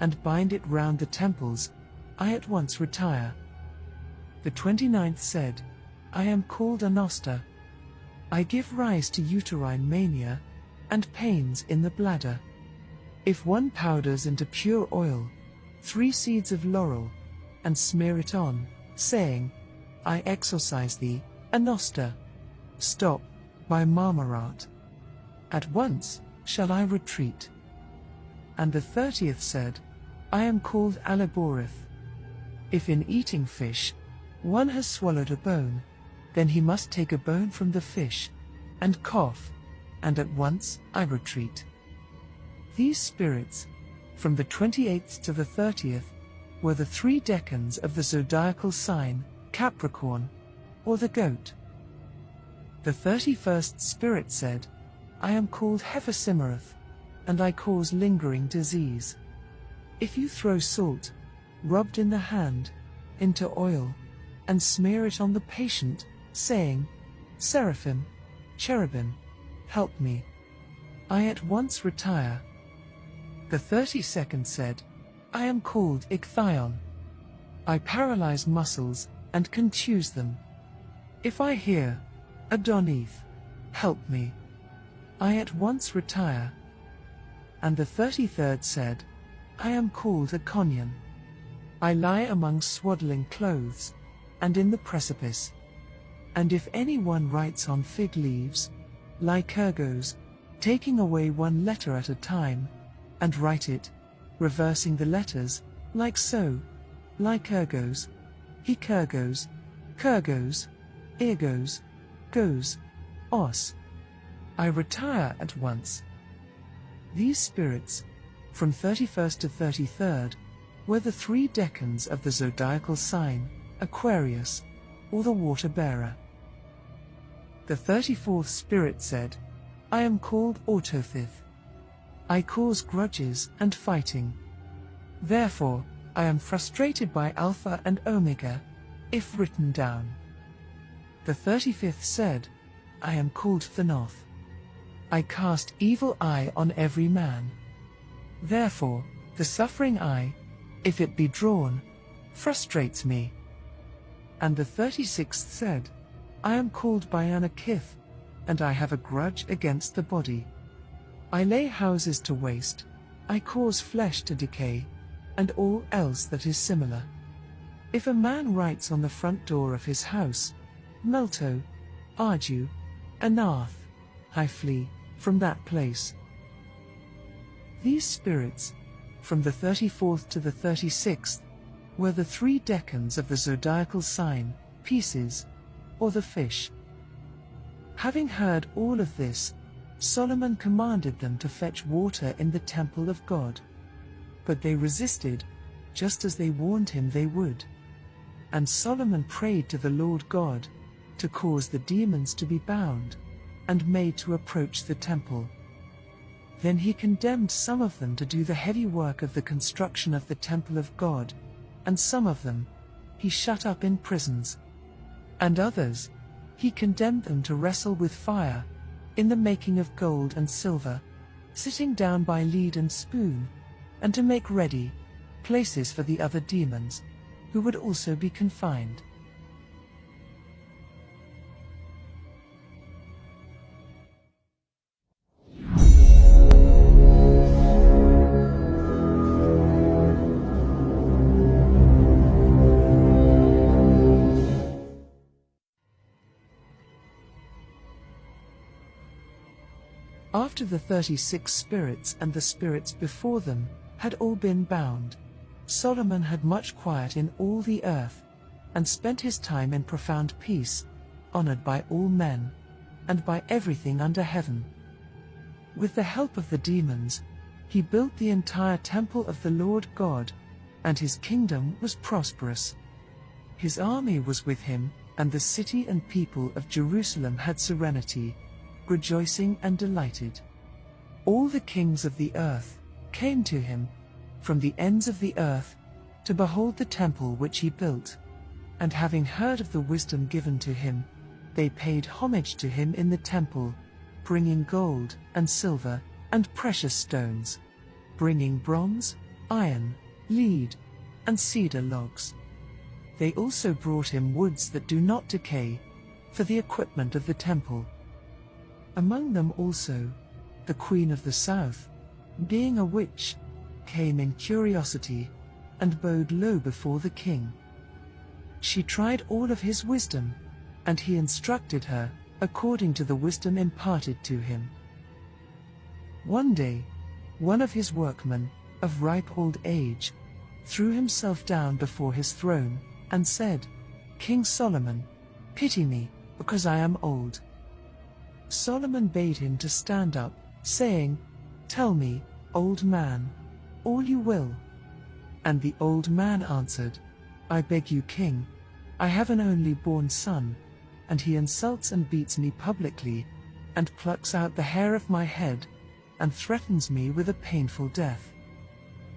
and bind it round the temples, I at once retire. The 29th said, I am called Anosta. I give rise to uterine mania, and pains in the bladder. If one powders into pure oil 3 seeds of laurel, and smear it on, saying, I exorcise thee, Anosta. Stop, by Marmarat. At once shall I retreat. And the 30th said, I am called Aliborith. If in eating fish, one has swallowed a bone, then he must take a bone from the fish, and cough, and at once I retreat. These spirits, from the 28th to the 30th, were the 3 decans of the zodiacal sign, Capricorn, or the goat. The 31st spirit said, I am called Hephesimareth, and I cause lingering disease. If you throw salt, rubbed in the hand, into oil, and smear it on the patient, saying, Seraphim, cherubim, help me, I at once retire. The 32nd said, I am called Ichthion. I paralyze muscles and contuse them. If I hear, Adonith, help me, I at once retire. And the 33rd said, I am called Iconion. I lie among swaddling clothes, and in the precipice. And if anyone writes on fig leaves, Lycurgos, taking away 1 letter at a time, and write it, reversing the letters, like so, Lycurgos, Hecurgos, Kurgos, Ergos, Goes, Os, I retire at once. These spirits, from 31st to 33rd, were the 3 decans of the zodiacal sign, Aquarius, or the water-bearer. The 34th spirit said, I am called Autothith. I cause grudges and fighting. Therefore, I am frustrated by Alpha and Omega, if written down. The 35th said, I am called Thanoth. I cast evil eye on every man. Therefore, the suffering eye, if it be drawn, frustrates me. And the 36th said, I am called Byanakith, and I have a grudge against the body. I lay houses to waste, I cause flesh to decay, and all else that is similar. If a man writes on the front door of his house, Melto, Arju, Anath, I flee from that place. These spirits, from the 34th to the 36th, were the 3 decans of the zodiacal sign, Pisces, or the fish. Having heard all of this, Solomon commanded them to fetch water in the temple of God. But they resisted, just as they warned him they would. And Solomon prayed to the Lord God, to cause the demons to be bound, and made to approach the temple. Then he condemned some of them to do the heavy work of the construction of the temple of God, and some of them he shut up in prisons. And others he condemned them to wrestle with fire, in the making of gold and silver, sitting down by lead and spoon, and to make ready places for the other demons, who would also be confined. After the 36 spirits and the spirits before them had all been bound, Solomon had much quiet in all the earth, and spent his time in profound peace, honored by all men, and by everything under heaven. With the help of the demons, he built the entire temple of the Lord God, and his kingdom was prosperous. His army was with him, and the city and people of Jerusalem had serenity, rejoicing and delighted. All the kings of the earth came to him, from the ends of the earth, to behold the temple which he built. And having heard of the wisdom given to him, they paid homage to him in the temple, bringing gold and silver and precious stones, bringing bronze, iron, lead, and cedar logs. They also brought him woods that do not decay, for the equipment of the temple. Among them also, the Queen of the South, being a witch, came in curiosity, and bowed low before the king. She tried all of his wisdom, and he instructed her, according to the wisdom imparted to him. One day, one of his workmen, of ripe old age, threw himself down before his throne, and said, "King Solomon, pity me, because I am old." Solomon bade him to stand up, saying, "Tell me, old man, all you will." And the old man answered, "I beg you, king, I have an only-born son, and he insults and beats me publicly, and plucks out the hair of my head, and threatens me with a painful death.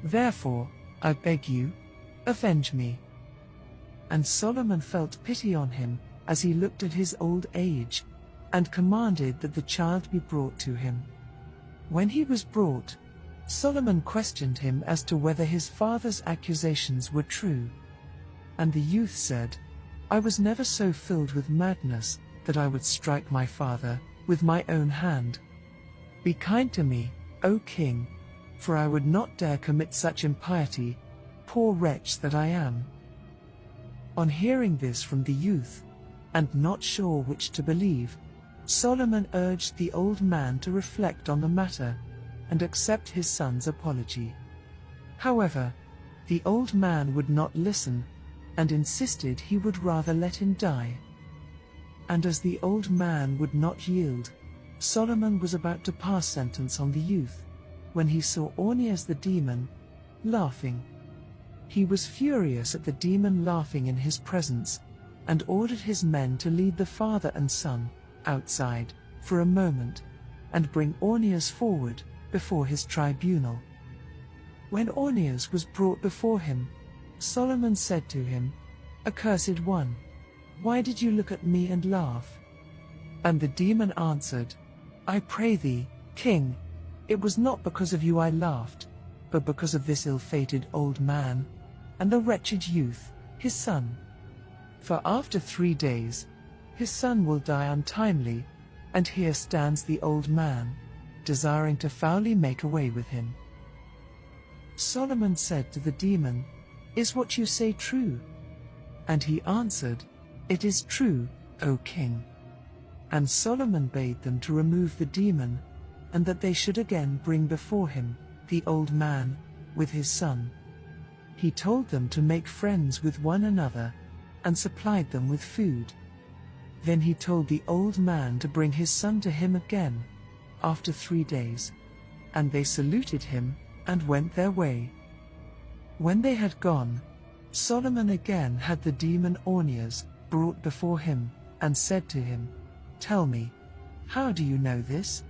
Therefore, I beg you, avenge me." And Solomon felt pity on him, as he looked at his old age, and commanded that the child be brought to him. When he was brought, Solomon questioned him as to whether his father's accusations were true. And the youth said, "I was never so filled with madness, that I would strike my father with my own hand. Be kind to me, O king, for I would not dare commit such impiety, poor wretch that I am." On hearing this from the youth, and not sure which to believe, Solomon urged the old man to reflect on the matter, and accept his son's apology. However, the old man would not listen, and insisted he would rather let him die. And as the old man would not yield, Solomon was about to pass sentence on the youth, when he saw Ornias the demon, laughing. He was furious at the demon laughing in his presence, and ordered his men to lead the father and son outside for a moment, and bring Ornias forward before his tribunal. When Ornias was brought before him, Solomon said to him, "Accursed one, why did you look at me and laugh?" And the demon answered, "I pray thee, king, it was not because of you I laughed, but because of this ill-fated old man, and the wretched youth, his son. For after 3 days, his son will die untimely, and here stands the old man, desiring to foully make away with him." Solomon said to the demon, "Is what you say true?" And he answered, "It is true, O king." And Solomon bade them to remove the demon, and that they should again bring before him the old man with his son. He told them to make friends with one another, and supplied them with food. Then he told the old man to bring his son to him again, after 3 days. And they saluted him, and went their way. When they had gone, Solomon again had the demon Ornias brought before him, and said to him, "Tell me, how do you know this?"